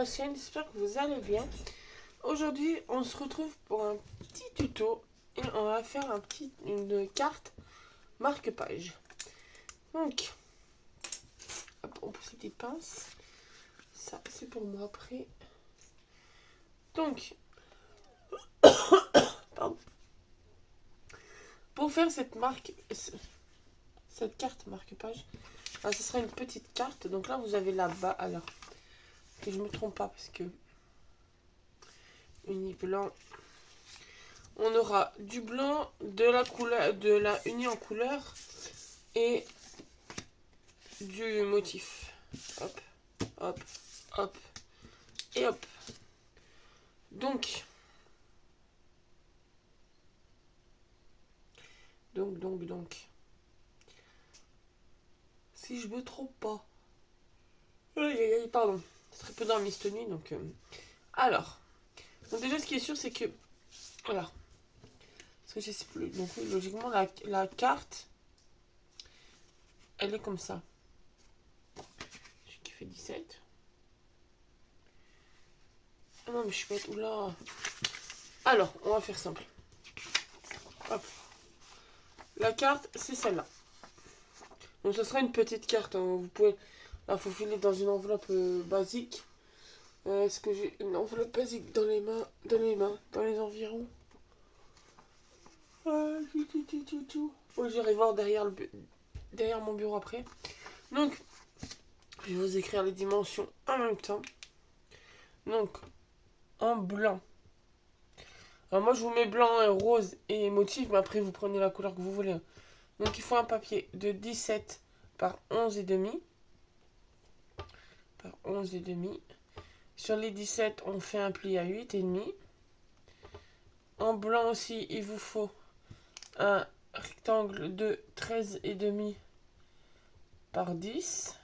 chaîne, j'espère que vous allez bien. Aujourd'hui, on se retrouve pour un petit tuto et on va faire une carte marque-page. Donc, hop, on pousse les petites pinces. Ça, c'est pour moi après. Donc, pardon. Pour faire cette carte marque-page, ce sera une petite carte. Donc là, vous avez là-bas, alors, que je me trompe pas parce que uni blanc. On aura du blanc, de la couleur, de la uni en couleur et du motif. Hop, hop, hop et hop. Donc, si je me trompe pas. Pardon, c'est très peu dormi cette nuit, donc. Alors, donc déjà, ce qui est sûr, c'est que. Voilà. Parce que je sais plus. Donc, oui, logiquement, la carte, elle est comme ça. Celui qui fait 17. Ah non, mais je suis bête. Oula. Alors, on va faire simple. Hop. La carte, c'est celle-là. Donc, ce sera une petite carte. Hein. Vous pouvez la faufiler dans une enveloppe basique. Est-ce que j'ai une enveloppe basique dans les mains, dans les environs? Oh, j'irai voir derrière mon bureau après. Donc, je vais vous écrire les dimensions en même temps. Donc, en blanc. Alors moi, je vous mets blanc, rose et motif, mais après, vous prenez la couleur que vous voulez. Donc, il faut un papier de 17 par 11 et demi. Par 11 et demi. Sur les 17, on fait un pli à 8 et demi. En blanc aussi, il vous faut un rectangle de 13 et demi par 10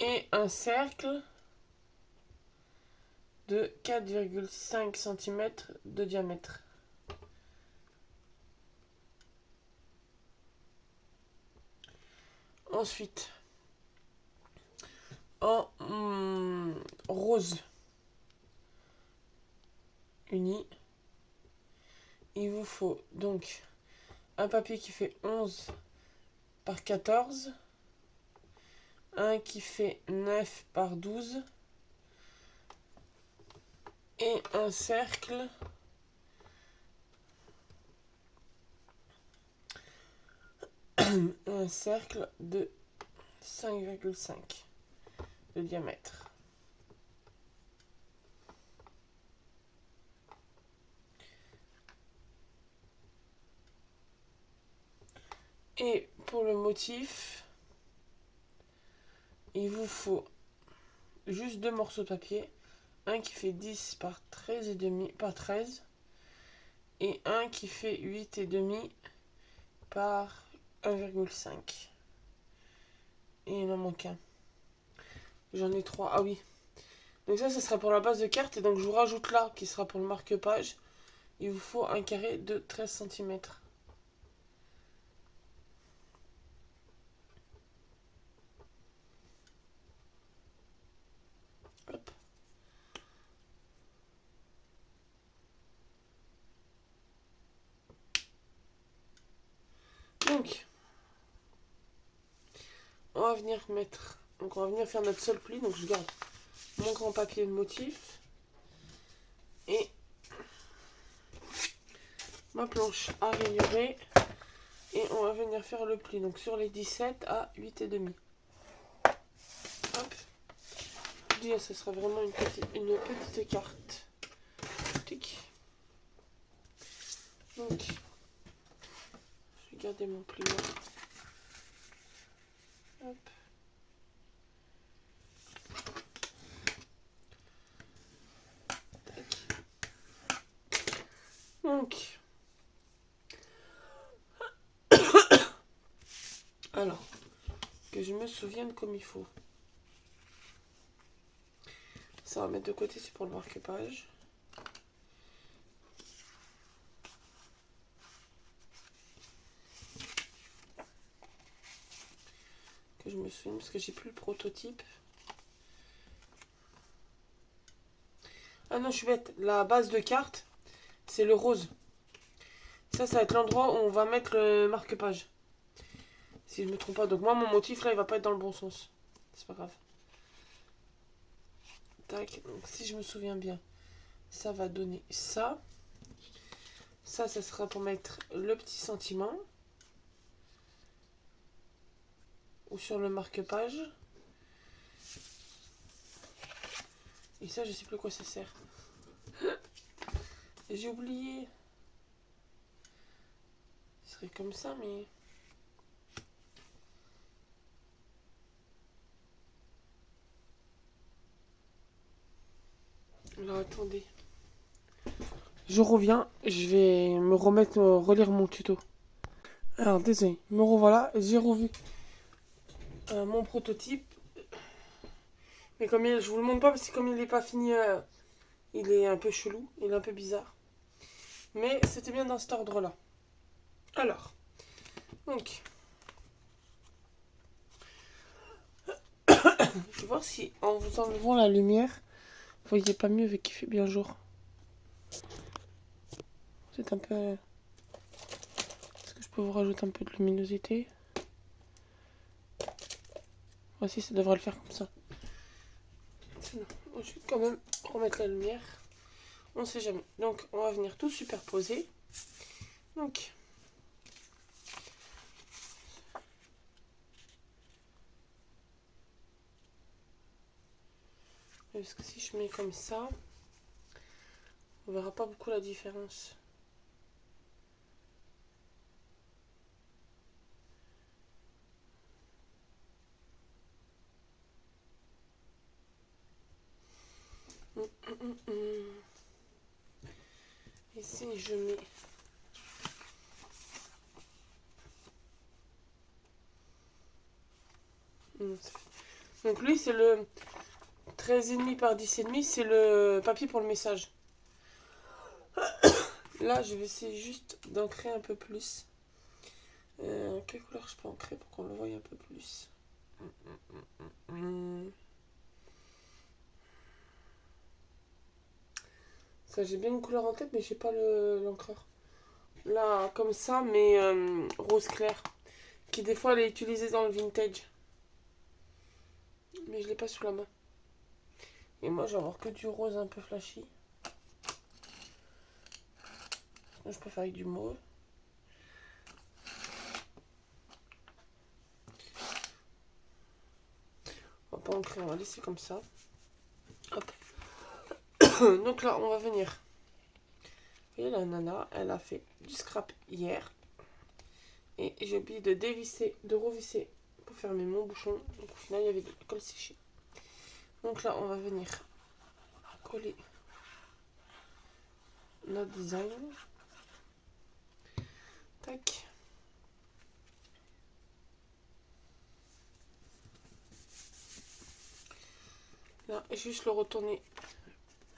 et un cercle de 4,5 cm de diamètre. Ensuite, en rose uni, il vous faut donc un papier qui fait 11 par 14, un qui fait 9 par 12 et un cercle de 5,5 de diamètre. Et pour le motif, il vous faut juste deux morceaux de papier, un qui fait 10 par 13 et demi par 13 et un qui fait 8 et demi par 1,5. Et il en manque un. J'en ai 3. Ah oui. Donc ça sera pour la base de carte. Et donc je vous rajoute là, qui sera pour le marque-page. Il vous faut un carré de 13 cm. Hop. Donc, on va venir mettre... Donc on va venir faire notre seul pli. Donc je garde mon grand papier de motif. Et ma planche à rayures. Et on va venir faire le pli. Donc sur les 17 à 8 et demi. Hop. Je dis, ce sera vraiment une petite carte. Tic. Donc, je vais garder mon pliant. Hop. Donc, alors, que je me souvienne comme il faut. Ça va mettre de côté, c'est pour le marque-page. Que je me souvienne, parce que j'ai plus le prototype. Ah non, je suis bête. La base de carte, c'est le rose. Ça va être l'endroit où on va mettre le marque-page. Si je me trompe pas. Donc moi, mon motif, là, il va pas être dans le bon sens. C'est pas grave. Tac. Donc si je me souviens bien, ça va donner ça. Ça sera pour mettre le petit sentiment. Ou sur le marque-page. Et ça, je sais plus à quoi ça sert. J'ai oublié. Ce serait comme ça, mais... Alors, attendez. Je reviens. Je vais me remettre, relire mon tuto. Alors, désolé. Me revoilà. J'ai revu mon prototype. Mais comme je vous le montre pas parce que comme il n'est pas fini, il est un peu chelou. Il est un peu bizarre. Mais c'était bien dans cet ordre-là. Alors, donc... Je vais voir si en vous enlevant la lumière, vous voyez pas mieux vu qu'il fait bien jour. C'est un peu... Est-ce que je peux vous rajouter un peu de luminosité? Voici, ça devrait le faire comme ça. Sinon, je vais quand même remettre la lumière. On sait jamais. Donc, on va venir tout superposer. Donc... Parce que si je mets comme ça, on verra pas beaucoup la différence. Et si je mets... Donc lui, c'est le 13,5 par 10,5, c'est le papier pour le message. Là, je vais essayer juste d'ancrer un peu plus. Quelle couleur je peux ancrer pour qu'on le voie un peu plus? Ça, j'ai bien une couleur en tête, mais j'ai pas l'encreur. Là, comme ça, mais rose clair. Qui des fois, elle est utilisée dans le vintage. Mais je l'ai pas sous la main. Et moi, je vais avoir que du rose un peu flashy. Je préfère avec du mauve. On va pas ancrer, on va laisser comme ça. Hop. Donc là, on va venir. Vous voyez, la nana, elle a fait du scrap hier. Et j'ai oublié de dévisser, de revisser pour fermer mon bouchon. Donc au final, il y avait de la colle séchée. Donc là, on va venir coller notre design. Tac. Là, juste le retourner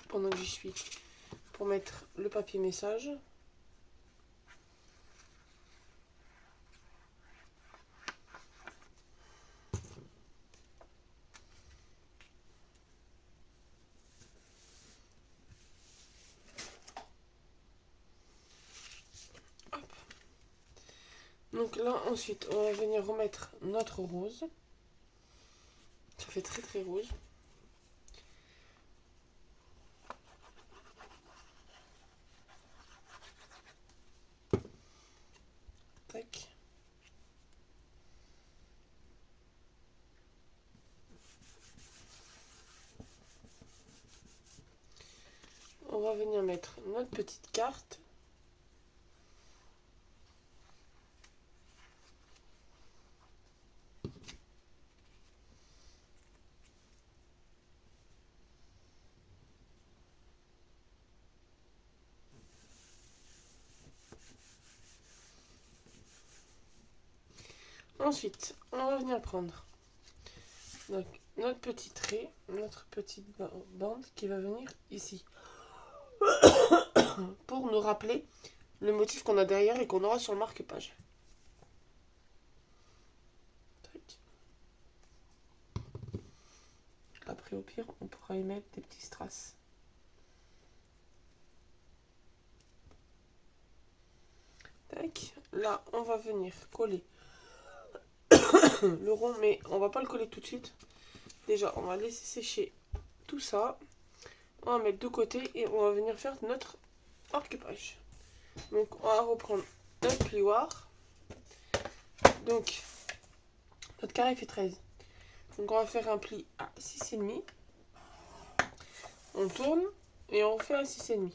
pendant que j'y suis pour mettre le papier message. Hop. Donc là, ensuite, on va venir remettre notre rose. Ça fait très très rose. Tac. On va venir mettre notre petite carte. Ensuite, on va venir prendre donc, notre petit trait, notre petite bande qui va venir ici. Pour nous rappeler le motif qu'on a derrière et qu'on aura sur le marque-page. Après, au pire, on pourra y mettre des petits strass. Tac. Là, on va venir coller le rond, mais on va pas le coller tout de suite. Déjà, on va laisser sécher tout ça. On va mettre de côté et on va venir faire notre marque-page. Donc, on va reprendre notre plioir. Donc, notre carré fait 13. Donc, on va faire un pli à 6,5. On tourne et on fait un 6,5.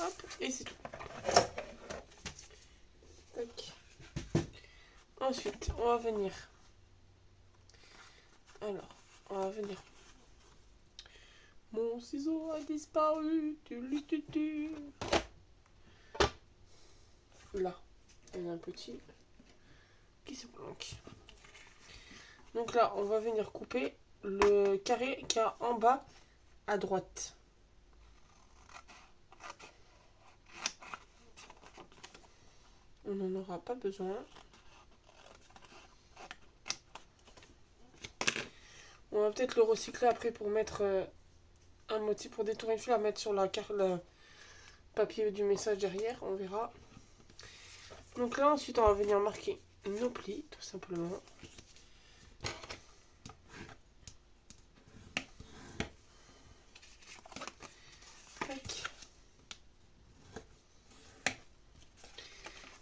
Hop, et c'est tout. Tac. Ensuite, on va venir. Alors, on va venir. Mon ciseau a disparu. Là, il y a un petit qui se planque. Donc là, on va venir couper le carré qu'il y a en bas à droite. On n'en aura pas besoin. On va peut-être le recycler après pour mettre un motif, pour détourer une fil à mettre sur la carte, le papier du message derrière, on verra. Donc là, ensuite, on va venir marquer nos plis, tout simplement. Tac.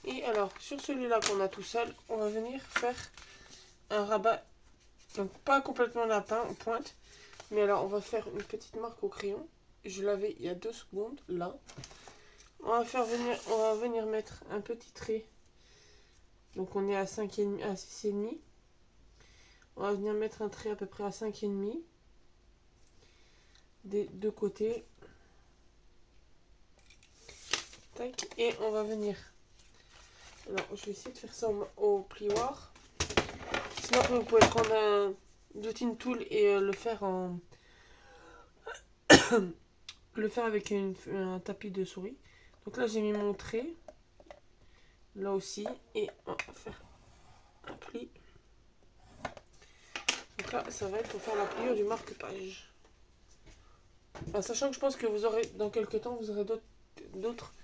Et alors, sur celui-là qu'on a tout seul, on va venir faire un rabat. Donc pas complètement la pointe, mais alors on va faire une petite marque au crayon. Je l'avais il y a 2 secondes, là. On va venir mettre un petit trait. Donc on est à 5,5, à 6,5. On va venir mettre un trait à peu près à 5,5 des deux côtés. Tac, et on va venir. Alors je vais essayer de faire ça au plioir. Sinon vous pouvez prendre un dotting tool et le faire en le faire avec un tapis de souris. Donc là j'ai mis mon trait là aussi et on va faire un pli. Donc là ça va être pour faire la pliure du marque-page. En sachant que je pense que vous aurez dans quelques temps vous aurez d'autres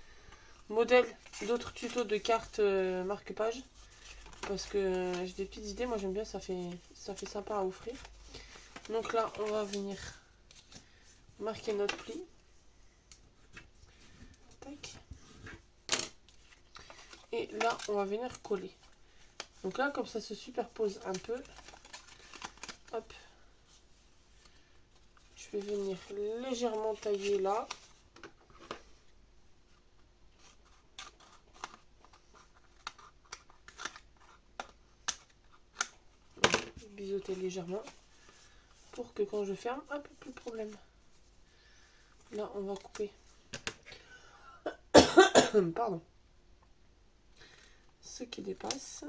modèles, d'autres tutos de cartes marque-page. Parce que j'ai des petites idées, moi j'aime bien, ça fait sympa à offrir. Donc là, on va venir marquer notre pli. Tac. Et là, on va venir coller. Donc là, comme ça se superpose un peu, hop, je vais venir légèrement tailler là. Biseauter légèrement pour que quand je ferme, hop, plus de problème. Là, on va couper. Pardon. Ce qui dépasse.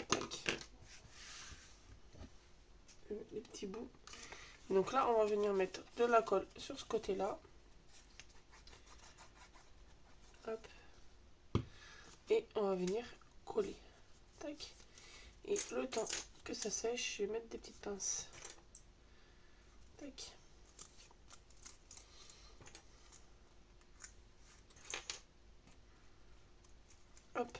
Tac. Les petits bouts. Donc là, on va venir mettre de la colle sur ce côté-là. Hop. Et on va venir coller. Tac. Et le temps que ça sèche, je vais mettre des petites pinces. Tac. Hop.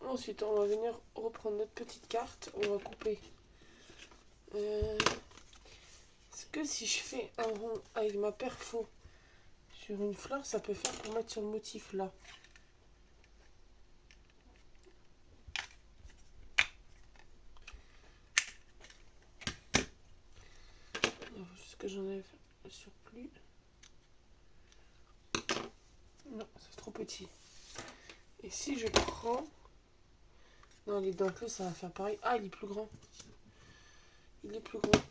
Ensuite, on va venir reprendre notre petite carte. On va couper. Est-ce que si je fais un rond avec ma perfo sur une fleur, ça peut faire pour mettre sur le motif là? Juste que j'en ai le surplus. Non, c'est trop petit. Et si je prends... Non, les dentelés, ça va faire pareil. Ah, il est plus grand. Il est plus grand.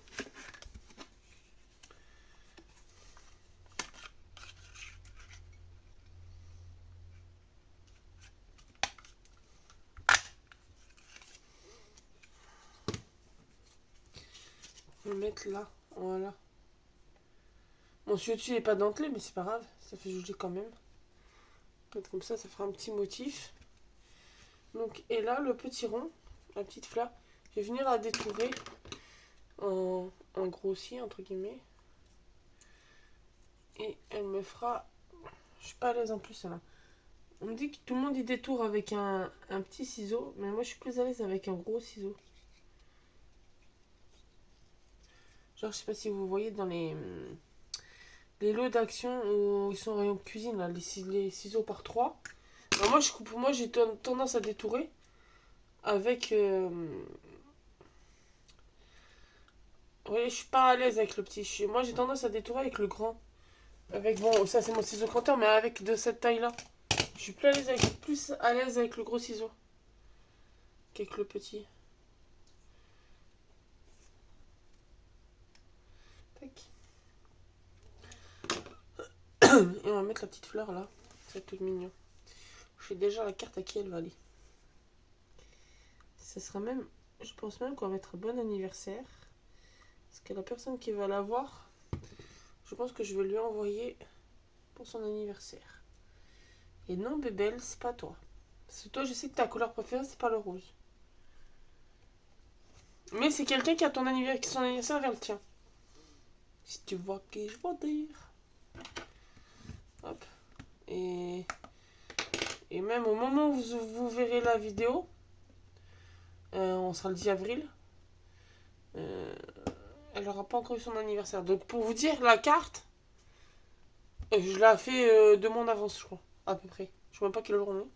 Je vais le mettre là. Voilà. Bon, celui-dessus n'est pas dentelé, mais c'est pas grave. Ça fait joli quand même. Mettre comme ça fera un petit motif. Donc, et là, le petit rond, la petite fleur, je vais venir la détourer en grossi, entre guillemets. Et elle me fera Je suis pas à l'aise en plus là. On me dit que tout le monde y détourne avec un petit ciseau, mais moi je suis plus à l'aise avec un gros ciseau. Genre, je sais pas si vous voyez dans les lots d'action où ils sont en rayon cuisine, là, les ciseaux par 3. Alors moi j'ai tendance à détourer avec. Oui, je suis pas à l'aise avec le petit. Moi j'ai tendance à détourer avec le grand. Avec, bon, ça c'est mon ciseau compteur, mais avec de cette taille-là. Je suis plus à l'aise avec le gros ciseau qu'avec le petit. Tac. Et on va mettre la petite fleur là. C'est tout mignon. Je sais déjà la carte à qui elle va aller. Ce sera même. Je pense même qu'on va mettre bon anniversaire. Parce que la personne qui va l'avoir, je pense que je vais lui envoyer pour son anniversaire. Et non, Bébel, c'est pas toi. Parce que toi, je sais que ta couleur préférée, c'est pas le rose. Mais c'est quelqu'un qui a ton anniversaire, qui son anniversaire vers le tien. Si tu vois qui je veux dire. Hop. Et même au moment où vous verrez la vidéo, on sera le 10 avril, elle n'aura pas encore eu son anniversaire. Donc pour vous dire, la carte, je l'ai fait 2 mois en avance, je crois, à peu près. Je ne sais même pas quelle jour on est.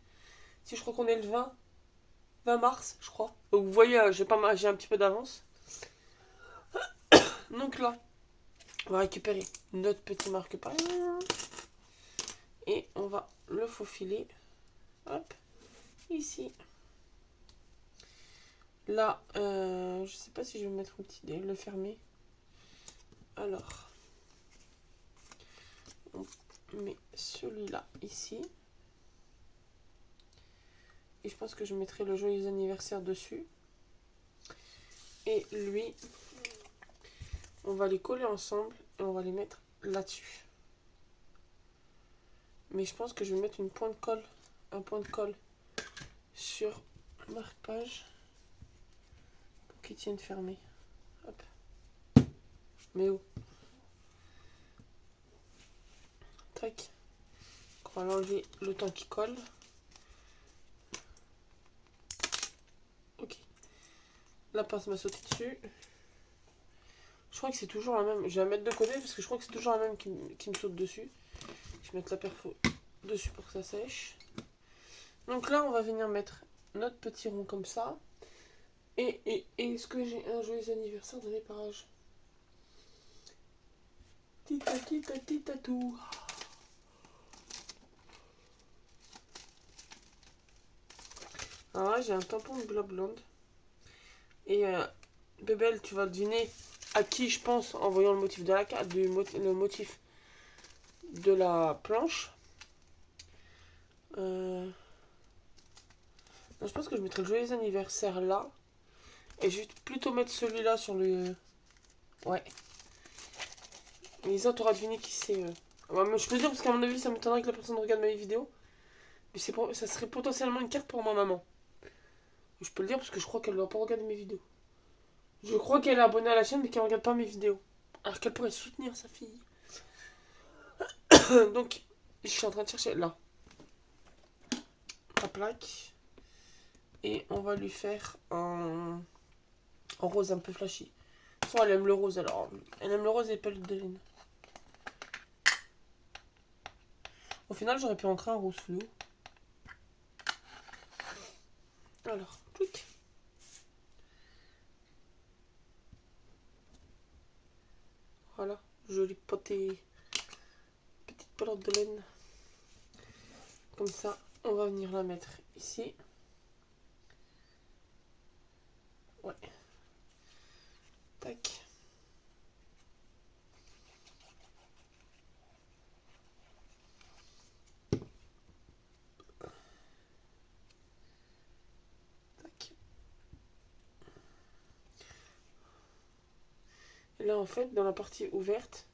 Si je crois qu'on est le 20 mars, je crois. Donc vous voyez, j'ai un petit peu d'avance. Donc là, on va récupérer notre petit marque-pagne. Et on va le faufiler. Hop, ici. Là, je sais pas si je vais mettre une petite idée, le fermer. Alors, on met celui-là ici. Et je pense que je mettrai le joyeux anniversaire dessus. Et lui, on va les coller ensemble et on va les mettre là-dessus. Mais je pense que je vais mettre un point de colle sur le marque-page pour qu'il tienne fermé. Hop. Mais où? Tac. On va l'enlever le temps qu'il colle. Ok. La pince m'a sauté dessus. Je crois que c'est toujours la même. Je vais la mettre de côté parce que je crois que c'est toujours la même qui me saute dessus. Je vais mettre la perfo dessus pour que ça sèche. Donc là, on va venir mettre notre petit rond comme ça. Et est-ce que j'ai un joyeux anniversaire dans les parages? Titatou. Alors là, j'ai un tampon de Blob Blonde. Et Bébel, tu vas deviner à qui je pense en voyant le motif de la carte, le motif de la planche. Non, je pense que je mettrai le joyeux anniversaire là. Et je vais plutôt mettre celui-là sur le... Ouais. Les autres aura deviné qui c'est. Je peux dire parce qu'à mon avis, ça m'étonnerait que la personne regarde mes vidéos. Mais ça serait potentiellement une carte pour ma maman. Je peux le dire parce que je crois qu'elle ne doit pas regarder mes vidéos. Je crois qu'elle est abonnée à la chaîne mais qu'elle ne regarde pas mes vidéos. Alors qu'elle pourrait soutenir sa fille. Donc, je suis en train de chercher là. La plaque. Et on va lui faire en rose un peu flashy. De toute façon, elle aime le rose alors. Elle aime le rose et pas le de laine. Au final, j'aurais pu ancrer un rose fluo. Alors, clic. Voilà, jolie petite pelote de laine. Comme ça, on va venir la mettre ici. Ouais. Tac. Tac. Et là, en fait, dans la partie ouverte,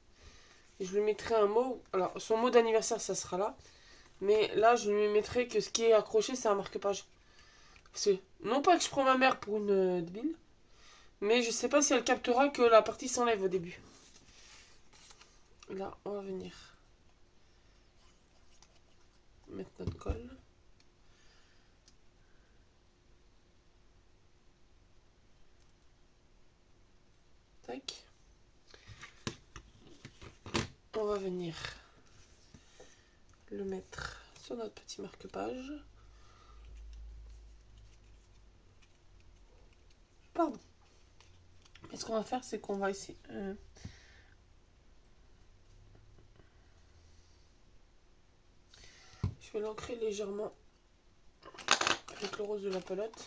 je lui mettrai un mot. Alors, son mot d'anniversaire, ça sera là. Mais là, je lui mettrai que ce qui est accroché, c'est un marque-page. Parce que, non pas que je prends ma mère pour une débile, mais je sais pas si elle captera que la partie s'enlève au début. Là, on va venir mettre notre colle. Tac. On va venir le mettre sur notre petit marque-page. Pardon. Et ce qu'on va faire, c'est qu'on va essayer... je vais l'ancrer légèrement avec le rose de la pelote.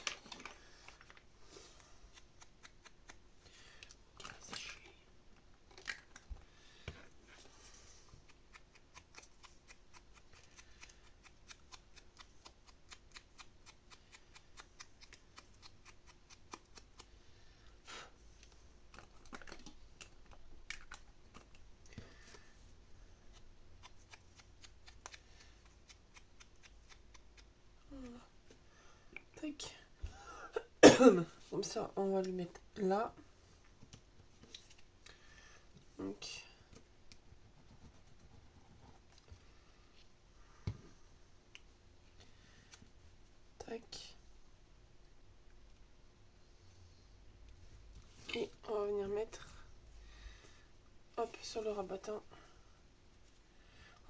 Tac. Comme ça, on va le mettre là. Donc, tac. Et on va venir mettre, hop, sur le rabattant.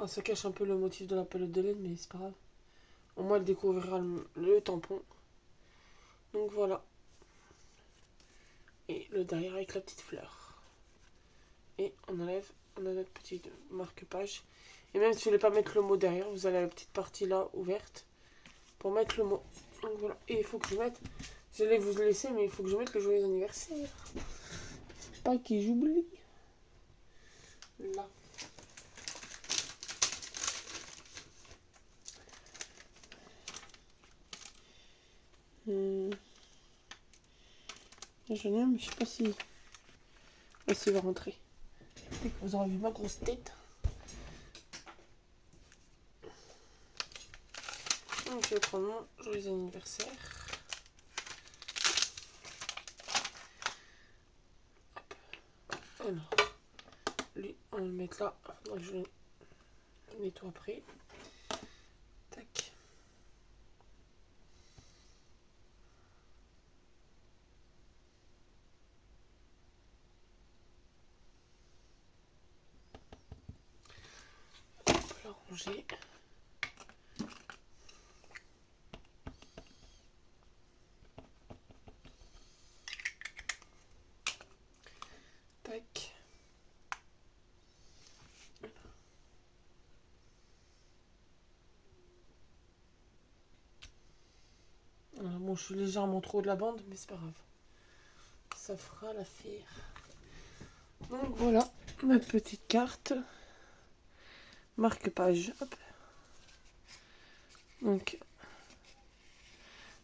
Oh, ça cache un peu le motif de la pelote de laine, mais c'est pas grave. Au moins, elle découvrira le tampon. Donc voilà. Et le derrière avec la petite fleur. Et on enlève, on a notre petit marque-page. Et même si vous voulez pas mettre le mot derrière, vous avez la petite partie là ouverte pour mettre le mot. Donc voilà. Et il faut que je mette, j'allais vous laisser, mais il faut que je mette le joyeux anniversaire. Pas que j'oublie. Là. J'en ai un, mais je sais pas si... Ouais, s'il va rentrer. Vous aurez vu ma grosse tête. Donc je vais prendre mon joyeux anniversaire. Hop. Alors, lui, on va le mettre là. Donc je le nettoie après. Tac. On peut la ranger. Tac. Alors, bon, je suis légèrement trop de la bande, mais c'est pas grave. Ça fera l'affaire. Donc voilà, notre petite carte. Marque-page. Hop. Donc,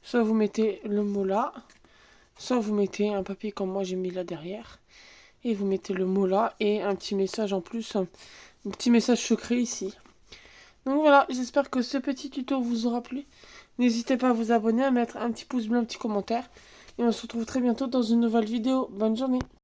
soit vous mettez le mot là, soit vous mettez un papier comme moi j'ai mis là derrière. Et vous mettez le mot là et un petit message en plus, un petit message secret ici. Donc voilà, j'espère que ce petit tuto vous aura plu. N'hésitez pas à vous abonner, à mettre un petit pouce bleu, un petit commentaire. Et on se retrouve très bientôt dans une nouvelle vidéo. Bonne journée.